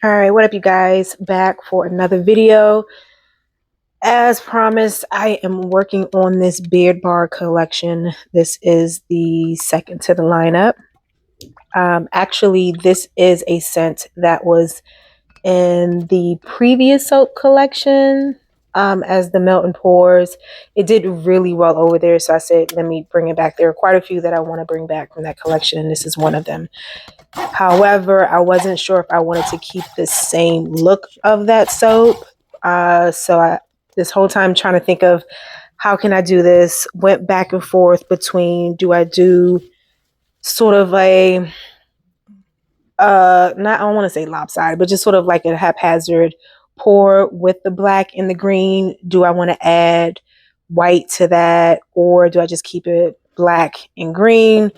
All right, what up, you guys? Back for another video. As promised, I am working on this beard bar collection. This is the second to the lineup. Actually, this is a scent that was in the previous soap collection as the Melt and Pours. It did really well over there, so I said, let me bring it back. There are quite a few that I want to bring back from that collection, and this is one of them. However, I wasn't sure if I wanted to keep the same look of that soap. This whole time trying to think of how can I do this, went back and forth between do I do sort of a not I don't want to say lopsided, but just sort of like a haphazard pour with the black and the green. Do I want to add white to that, or do I just keep it black and green?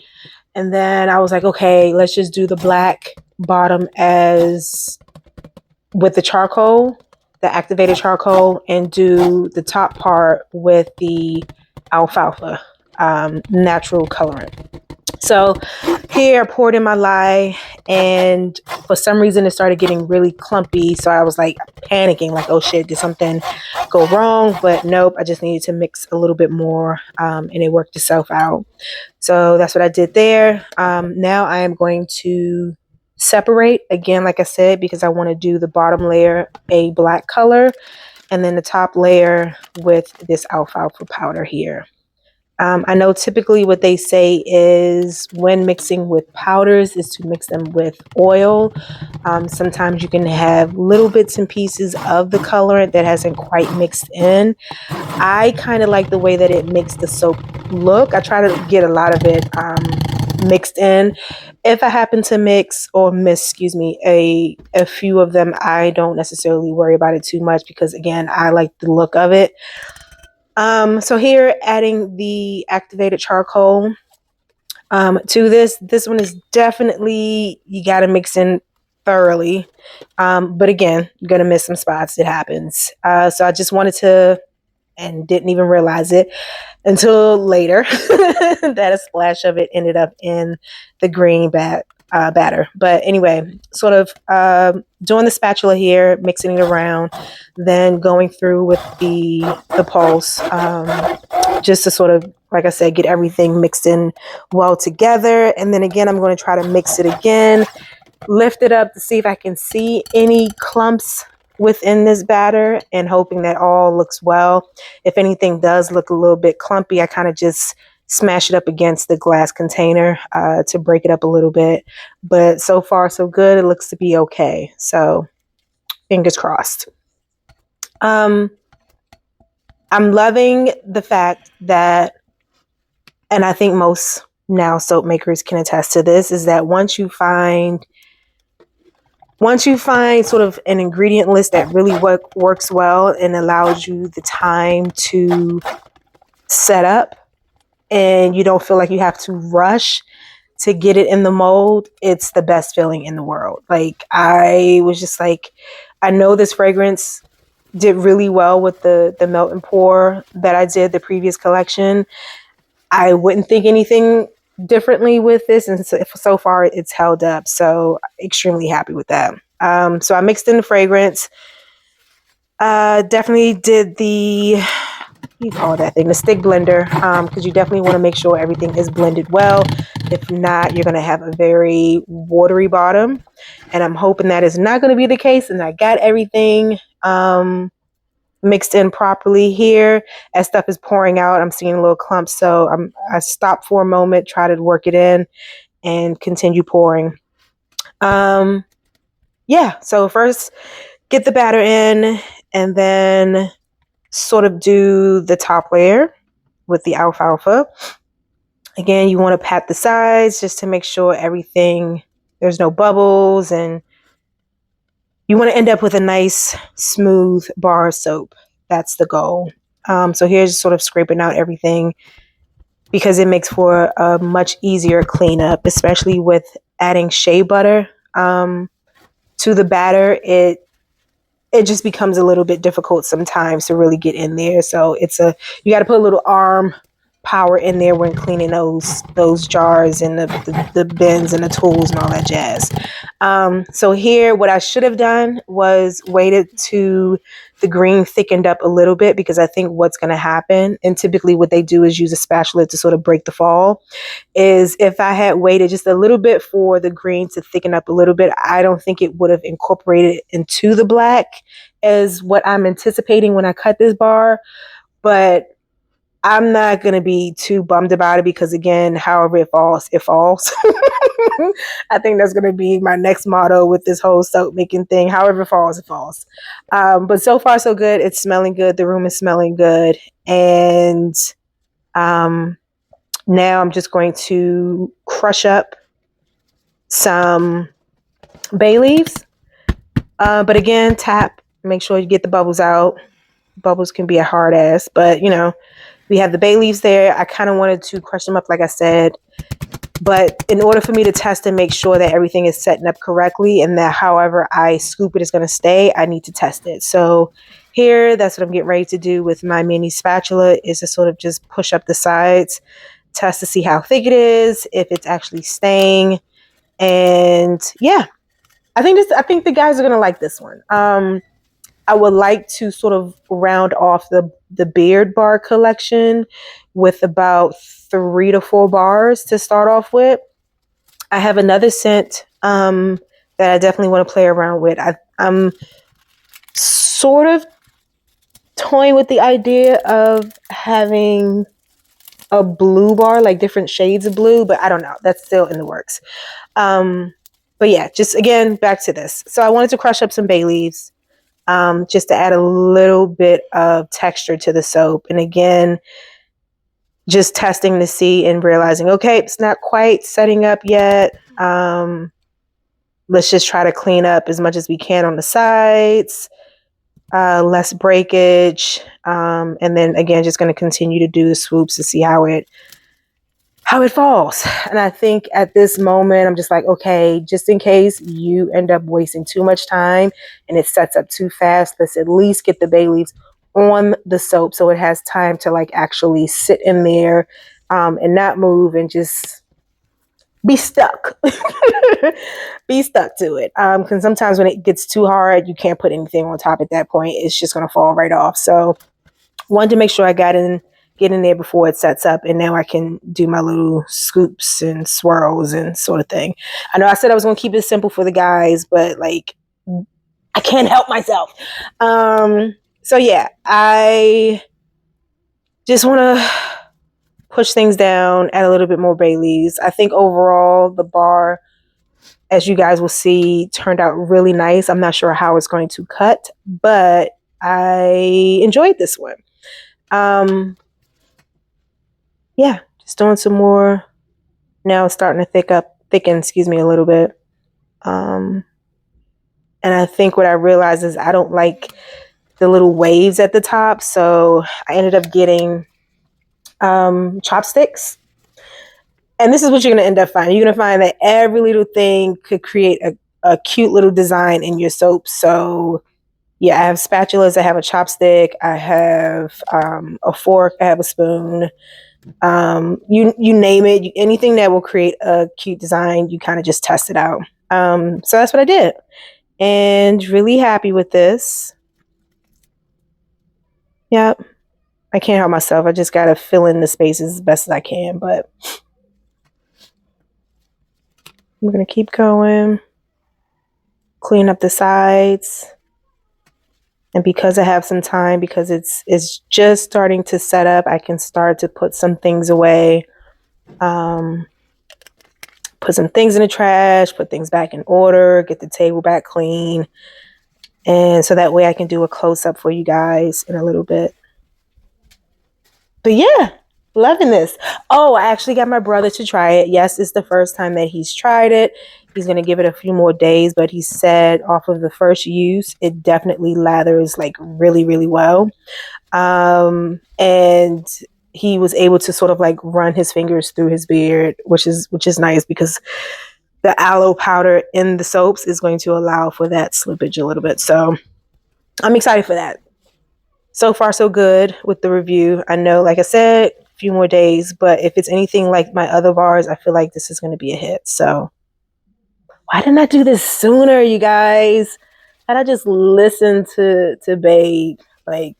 And then I was like, okay, let's just do the black bottom as with the charcoal, the activated charcoal, and do the top part with the alfalfa natural colorant. So here I poured in my lye, and for some reason it started getting really clumpy. So I was like panicking, like, oh shit, did something go wrong? But nope, I just needed to mix a little bit more and it worked itself out. So that's what I did there. Now I am going to separate again, like I said, because I want to do the bottom layer a black color and then the top layer with this alfalfa powder here. I know typically what they say is when mixing with powders is to mix them with oil. Sometimes you can have little bits and pieces of the colorant that hasn't quite mixed in. I kind of like the way that it makes the soap look. I try to get a lot of it mixed in. If I happen to mix or miss, a few of them, I don't necessarily worry about it too much because, again, I like the look of it. So here, adding the activated charcoal to this. This one is definitely, you got to mix in thoroughly. But again, you're going to miss some spots. It happens. So I just wanted to, and didn't even realize it until later that a splash of it ended up in the green batter. But anyway, sort of doing the spatula here, mixing it around, then going through with the pulse just to sort of, like I said, get everything mixed in well together. And then again, I'm going to try to mix it again, lift it up to see if I can see any clumps within this batter, and hoping that all looks well. If anything does look a little bit clumpy, I kind of just smash it up against the glass container to break it up a little bit. But so far so good. It looks to be okay. So fingers crossed. I'm loving the fact that, and I think most now soap makers can attest to this, is that once you find sort of an ingredient list that really works well and allows you the time to set up, and you don't feel like you have to rush to get it in the mold, it's the best feeling in the world. Like, I was just like, I know this fragrance did really well with the melt and pour that I did the previous collection. I wouldn't think anything differently with this, and so far it's held up. So extremely happy with that. So I mixed in the fragrance. Definitely did the, you call that thing, the stick blender, because you definitely want to make sure everything is blended well. If not, you're going to have a very watery bottom, and I'm hoping that is not going to be the case, and I got everything mixed in properly here. As stuff is pouring out, I'm seeing a little clump, so I stopped for a moment, try to work it in, and continue pouring. Yeah, so first get the batter in, and then sort of do the top layer with the alfalfa. Again, you want to pat the sides just to make sure everything, there's no bubbles, and you want to end up with a nice smooth bar of soap. That's the goal. So here's just sort of scraping out everything because it makes for a much easier cleanup, especially with adding shea butter to the batter. It just becomes a little bit difficult sometimes to really get in there. So you got to put a little arm power in there when cleaning those jars and the bins and the tools and all that jazz. So here, what I should have done was waited to the green thickened up a little bit, because I think what's going to happen, and typically what they do is use a spatula to sort of break the fall, is if I had waited just a little bit for the green to thicken up a little bit, I don't think it would have incorporated into the black as what I'm anticipating when I cut this bar. But I'm not going to be too bummed about it, because again, however it falls, it falls. I think that's going to be my next motto with this whole soap making thing. However it falls, it falls. But so far, so good. It's smelling good. The room is smelling good. And now I'm just going to crush up some bay leaves. But again, tap, make sure you get the bubbles out. Bubbles can be a hard ass, but you know, we have the bay leaves there. I kind of wanted to crush them up, like I said, but in order for me to test and make sure that everything is setting up correctly and that however I scoop it is going to stay, I need to test it. So here, that's what I'm getting ready to do with my mini spatula, is to sort of just push up the sides, test to see how thick it is, if it's actually staying. And yeah, I think the guys are going to like this one. I would like to sort of round off the beard bar collection with about 3 to 4 bars to start off with. I have another scent that I definitely want to play around with. I'm sort of toying with the idea of having a blue bar, like different shades of blue, but I don't know. That's still in the works. But yeah, just again, back to this. So I wanted to crush up some bay leaves. Just to add a little bit of texture to the soap. And again, just testing to see and realizing, okay, it's not quite setting up yet. Let's just try to clean up as much as we can on the sides, less breakage. And then again, just going to continue to do the swoops to see how it falls. And I think at this moment, I'm just like, okay, just in case you end up wasting too much time and it sets up too fast, let's at least get the bay leaves on the soap so it has time to like actually sit in there and not move and just be stuck. Be stuck to it. Because sometimes when it gets too hard, you can't put anything on top at that point. It's just going to fall right off. So wanted to make sure I get in there before it sets up, and now I can do my little scoops and swirls and sort of thing. I know I said I was going to keep it simple for the guys, but like I can't help myself. So yeah, I just want to push things down, add a little bit more bay leaves. I think overall the bar, as you guys will see, turned out really nice. I'm not sure how it's going to cut, but I enjoyed this one. Yeah, just doing some more. Now it's starting to thicken, a little bit. And I think what I realized is I don't like the little waves at the top. So I ended up getting chopsticks. And this is what you're going to end up finding. You're going to find that every little thing could create a cute little design in your soap. So yeah, I have spatulas. I have a chopstick. I have a fork. I have a spoon. You name it, anything that will create a cute design, you kind of just test it out. So that's what I did, and really happy with this. Yep, I can't help myself. I just gotta fill in the spaces as best as I can, but I'm gonna keep going, clean up the sides. And because I have some time, because it's just starting to set up, I can start to put some things away, put some things in the trash, put things back in order, get the table back clean. And so that way I can do a close-up for you guys in a little bit. But yeah, loving this. Oh, I actually got my brother to try it. Yes, it's the first time that he's tried it. He's going to give it a few more days, but he said off of the first use, it definitely lathers like really, really well. And he was able to sort of like run his fingers through his beard, which is nice, because the aloe powder in the soaps is going to allow for that slippage a little bit. So I'm excited for that. So far, so good with the review. I know, like I said, few more days. But if it's anything like my other bars, I feel like this is going to be a hit. So why didn't I do this sooner, you guys? Had I just listened to Babe, like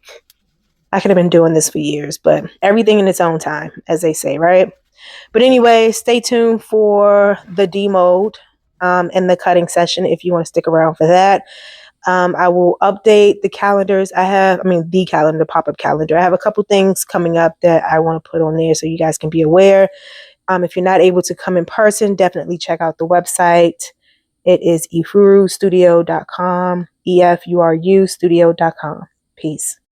I could have been doing this for years, but everything in its own time, as they say, right? But anyway, stay tuned for the D mode and the cutting session if you want to stick around for that. I will update the calendars. The calendar, pop-up calendar. I have a couple things coming up that I want to put on there so you guys can be aware. If you're not able to come in person, definitely check out the website. It is efurustudio.com, EFURU studio.com. Peace.